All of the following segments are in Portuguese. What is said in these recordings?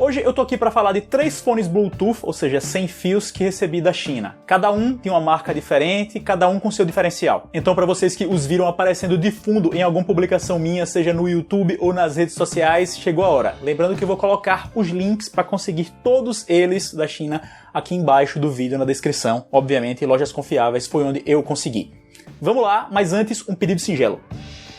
Hoje eu tô aqui para falar de 3 fones Bluetooth, ou seja, sem fios, que recebi da China. Cada um tem uma marca diferente, cada um com seu diferencial. Então para vocês que os viram aparecendo de fundo em alguma publicação minha, seja no YouTube ou nas redes sociais, chegou a hora. Lembrando que eu vou colocar os links para conseguir todos eles da China aqui embaixo do vídeo na descrição. Obviamente, Lojas Confiáveis foi onde eu consegui. Vamos lá, mas antes um pedido singelo.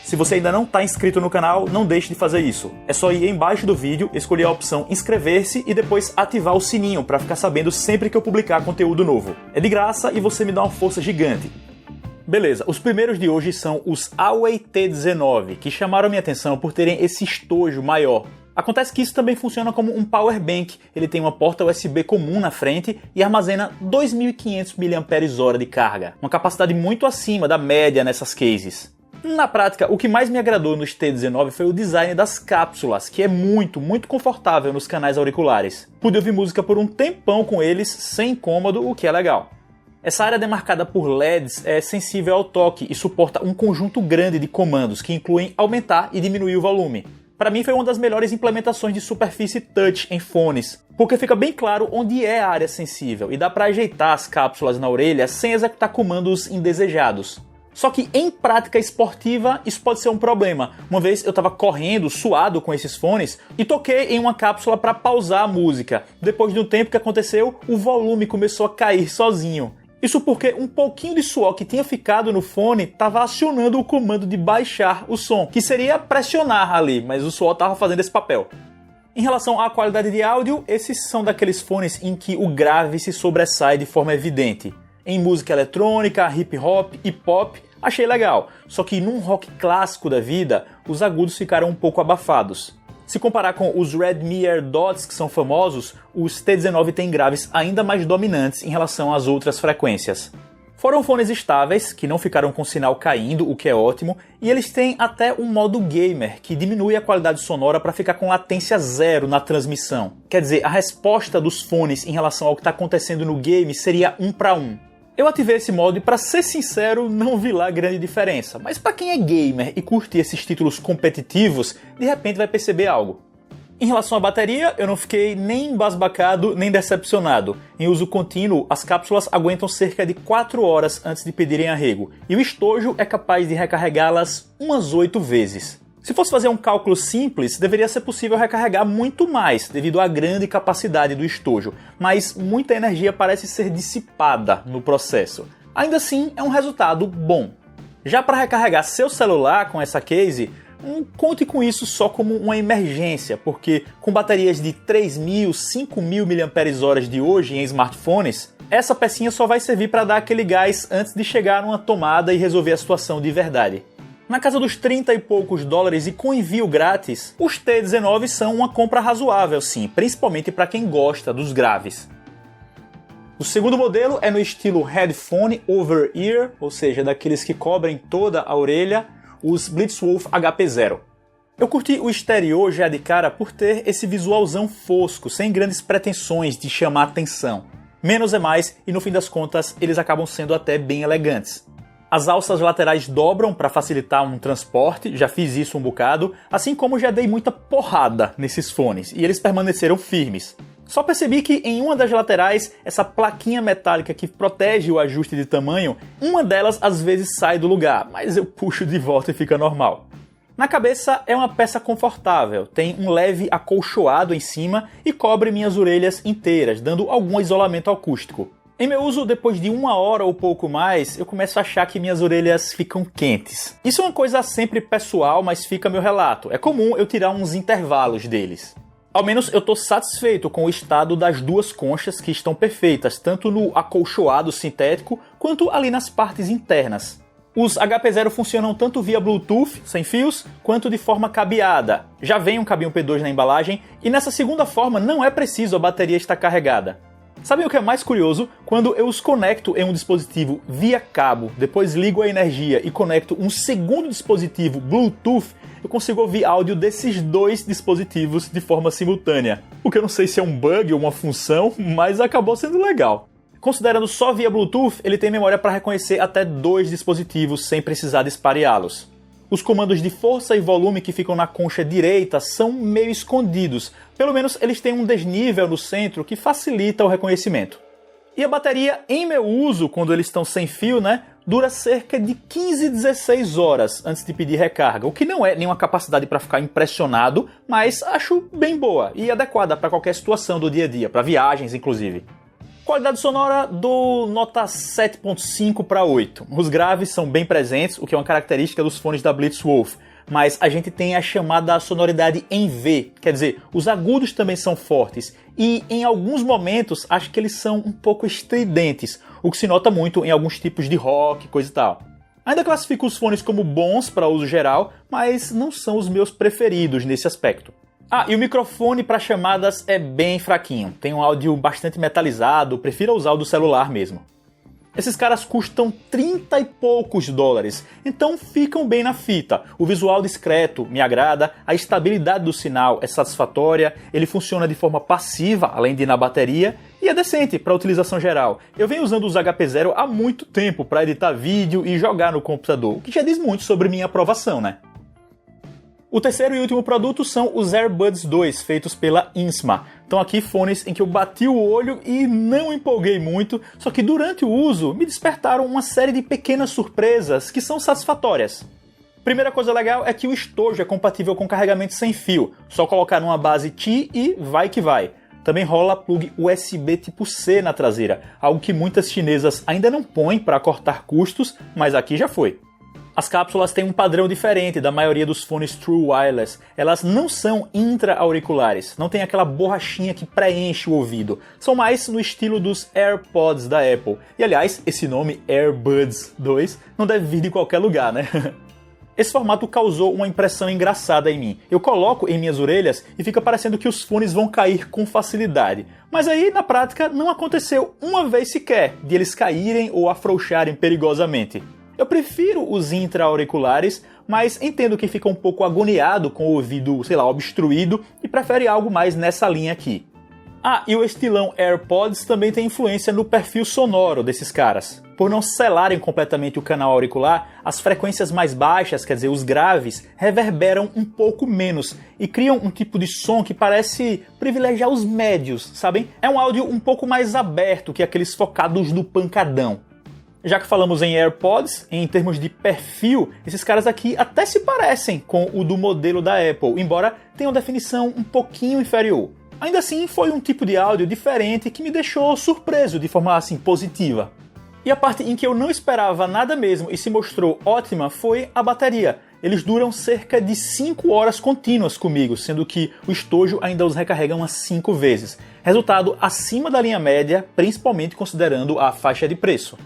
Se você ainda não está inscrito no canal, não deixe de fazer isso. É só ir embaixo do vídeo, escolher a opção inscrever-se e depois ativar o sininho para ficar sabendo sempre que eu publicar conteúdo novo. É de graça e você me dá uma força gigante. Beleza, os primeiros de hoje são os Huawei T19, que chamaram minha atenção por terem esse estojo maior. Acontece que isso também funciona como um power bank. Ele tem uma porta USB comum na frente e armazena 2.500 mAh de carga, uma capacidade muito acima da média nessas cases. Na prática, o que mais me agradou nos T19 foi o design das cápsulas, que é muito confortável nos canais auriculares. Pude ouvir música por um tempão com eles, sem incômodo, o que é legal. Essa área demarcada por LEDs é sensível ao toque e suporta um conjunto grande de comandos, que incluem aumentar e diminuir o volume. Para mim foi uma das melhores implementações de superfície touch em fones, porque fica bem claro onde é a área sensível e dá para ajeitar as cápsulas na orelha sem executar comandos indesejados. Só que em prática esportiva isso pode ser um problema. Uma vez eu estava correndo, suado com esses fones e toquei em uma cápsula para pausar a música. Depois de um tempo que aconteceu, o volume começou a cair sozinho. Isso porque um pouquinho de suor que tinha ficado no fone estava acionando o comando de baixar o som, que seria pressionar ali, mas o suor estava fazendo esse papel. Em relação à qualidade de áudio, esses são daqueles fones em que o grave se sobressai de forma evidente. Em música eletrônica, hip hop e pop, achei legal, só que num rock clássico da vida, os agudos ficaram um pouco abafados. Se comparar com os Redmi AirDots, que são famosos, os T19 têm graves ainda mais dominantes em relação às outras frequências. Foram fones estáveis, que não ficaram com sinal caindo, o que é ótimo, e eles têm até um modo gamer, que diminui a qualidade sonora para ficar com latência zero na transmissão. Quer dizer, a resposta dos fones em relação ao que está acontecendo no game seria 1 para 1. Eu ativei esse modo e, para ser sincero, não vi lá grande diferença, mas para quem é gamer e curte esses títulos competitivos, de repente vai perceber algo. Em relação à bateria, eu não fiquei nem embasbacado nem decepcionado. Em uso contínuo, as cápsulas aguentam cerca de 4 horas antes de pedirem arrego, e o estojo é capaz de recarregá-las umas 8 vezes. Se fosse fazer um cálculo simples, deveria ser possível recarregar muito mais, devido à grande capacidade do estojo, mas muita energia parece ser dissipada no processo. Ainda assim, é um resultado bom. Já para recarregar seu celular com essa case, conte com isso só como uma emergência, porque com baterias de 3.000, 5.000 mAh de hoje em smartphones, essa pecinha só vai servir para dar aquele gás antes de chegar numa tomada e resolver a situação de verdade. Na casa dos 30 e poucos dólares e com envio grátis, os T19 são uma compra razoável sim, principalmente para quem gosta dos graves. O segundo modelo é no estilo Headphone Over Ear, ou seja, daqueles que cobrem toda a orelha, os Blitzwolf HP0. Eu curti o exterior já de cara por ter esse visualzão fosco, sem grandes pretensões de chamar atenção. Menos é mais e no fim das contas eles acabam sendo até bem elegantes. As alças laterais dobram para facilitar um transporte, já fiz isso um bocado, assim como já dei muita porrada nesses fones, e eles permaneceram firmes. Só percebi que em uma das laterais, essa plaquinha metálica que protege o ajuste de tamanho, uma delas às vezes sai do lugar, mas eu puxo de volta e fica normal. Na cabeça é uma peça confortável, tem um leve acolchoado em cima e cobre minhas orelhas inteiras, dando algum isolamento acústico. Em meu uso, depois de 1 hora ou pouco mais, eu começo a achar que minhas orelhas ficam quentes. Isso é uma coisa sempre pessoal, mas fica meu relato. É comum eu tirar uns intervalos deles. Ao menos eu estou satisfeito com o estado das duas conchas que estão perfeitas, tanto no acolchoado sintético, quanto ali nas partes internas. Os HP0 funcionam tanto via Bluetooth, sem fios, quanto de forma cabeada. Já vem um cabinho P2 na embalagem, e nessa segunda forma não é preciso a bateria estar carregada. Sabem o que é mais curioso? Quando eu os conecto em um dispositivo via cabo, depois ligo a energia e conecto um segundo dispositivo Bluetooth, eu consigo ouvir áudio desses dois dispositivos de forma simultânea. O que eu não sei se é um bug ou uma função, mas acabou sendo legal. Considerando só via Bluetooth, ele tem memória para reconhecer até 2 dispositivos sem precisar dispareá-los. Os comandos de força e volume que ficam na concha direita são meio escondidos, pelo menos eles têm um desnível no centro que facilita o reconhecimento. E a bateria, em meu uso, quando eles estão sem fio, dura cerca de 15 a 16 horas antes de pedir recarga, o que não é nenhuma capacidade para ficar impressionado, mas acho bem boa e adequada para qualquer situação do dia a dia, para viagens inclusive. Qualidade sonora dou nota 7.5 para 8. Os graves são bem presentes, o que é uma característica dos fones da Blitzwolf, mas a gente tem a chamada sonoridade em V, quer dizer, os agudos também são fortes e em alguns momentos acho que eles são um pouco estridentes, o que se nota muito em alguns tipos de rock, coisa e tal. Ainda classifico os fones como bons para uso geral, mas não são os meus preferidos nesse aspecto. E o microfone para chamadas é bem fraquinho, tem um áudio bastante metalizado, prefiro usar o do celular mesmo. Esses caras custam 30 e poucos dólares, então ficam bem na fita. O visual discreto me agrada, a estabilidade do sinal é satisfatória, ele funciona de forma passiva, além de ir na bateria, e é decente para utilização geral. Eu venho usando os HP0 há muito tempo para editar vídeo e jogar no computador, o que já diz muito sobre minha aprovação, O terceiro e último produto são os AirBuds 2, feitos pela Insma. Então aqui fones em que eu bati o olho e não empolguei muito, só que durante o uso me despertaram uma série de pequenas surpresas que são satisfatórias. Primeira coisa legal é que o estojo é compatível com carregamento sem fio, só colocar numa base T e vai que vai. Também rola plug USB tipo C na traseira, algo que muitas chinesas ainda não põem para cortar custos, mas aqui já foi. As cápsulas têm um padrão diferente da maioria dos fones True Wireless. Elas não são intra-auriculares, não tem aquela borrachinha que preenche o ouvido. São mais no estilo dos AirPods da Apple. E aliás, esse nome AirBuds 2 não deve vir de qualquer lugar, Esse formato causou uma impressão engraçada em mim. Eu coloco em minhas orelhas e fica parecendo que os fones vão cair com facilidade. Mas aí, na prática, não aconteceu uma vez sequer de eles caírem ou afrouxarem perigosamente. Eu prefiro os intra-auriculares, mas entendo que fica um pouco agoniado com o ouvido, obstruído e prefere algo mais nessa linha aqui. E o estilão AirPods também tem influência no perfil sonoro desses caras. Por não selarem completamente o canal auricular, as frequências mais baixas, quer dizer, os graves, reverberam um pouco menos e criam um tipo de som que parece privilegiar os médios, sabem? É um áudio um pouco mais aberto que aqueles focados no pancadão. Já que falamos em AirPods, em termos de perfil, esses caras aqui até se parecem com o do modelo da Apple, embora tenham definição um pouquinho inferior. Ainda assim, foi um tipo de áudio diferente que me deixou surpreso de forma positiva. E a parte em que eu não esperava nada mesmo e se mostrou ótima foi a bateria. Eles duram cerca de 5 horas contínuas comigo, sendo que o estojo ainda os recarrega umas 5 vezes. Resultado acima da linha média, principalmente considerando a faixa de preço.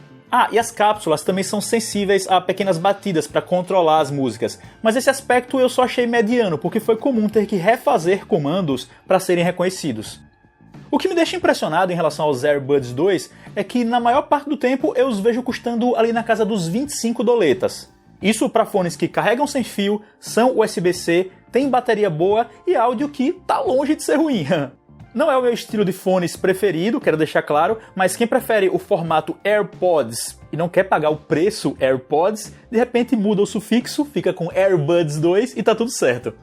E as cápsulas também são sensíveis a pequenas batidas para controlar as músicas, mas esse aspecto eu só achei mediano, porque foi comum ter que refazer comandos para serem reconhecidos. O que me deixa impressionado em relação aos AirBuds 2 é que na maior parte do tempo eu os vejo custando ali na casa dos 25 doletas. Isso para fones que carregam sem fio, são USB-C, tem bateria boa e áudio que tá longe de ser ruim. Não é o meu estilo de fones preferido, quero deixar claro, mas quem prefere o formato AirPods e não quer pagar o preço AirPods, de repente muda o sufixo, fica com AirBuds 2 e tá tudo certo.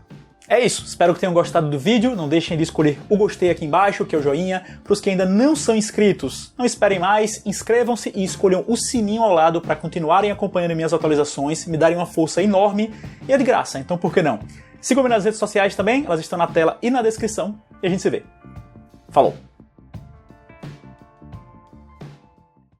É isso, espero que tenham gostado do vídeo, não deixem de escolher o gostei aqui embaixo, que é o joinha. Para os que ainda não são inscritos, não esperem mais, inscrevam-se e escolham o sininho ao lado para continuarem acompanhando minhas atualizações, me darem uma força enorme e é de graça, então por que não? Sigam-me nas redes sociais também, elas estão na tela e na descrição e a gente se vê. Falou!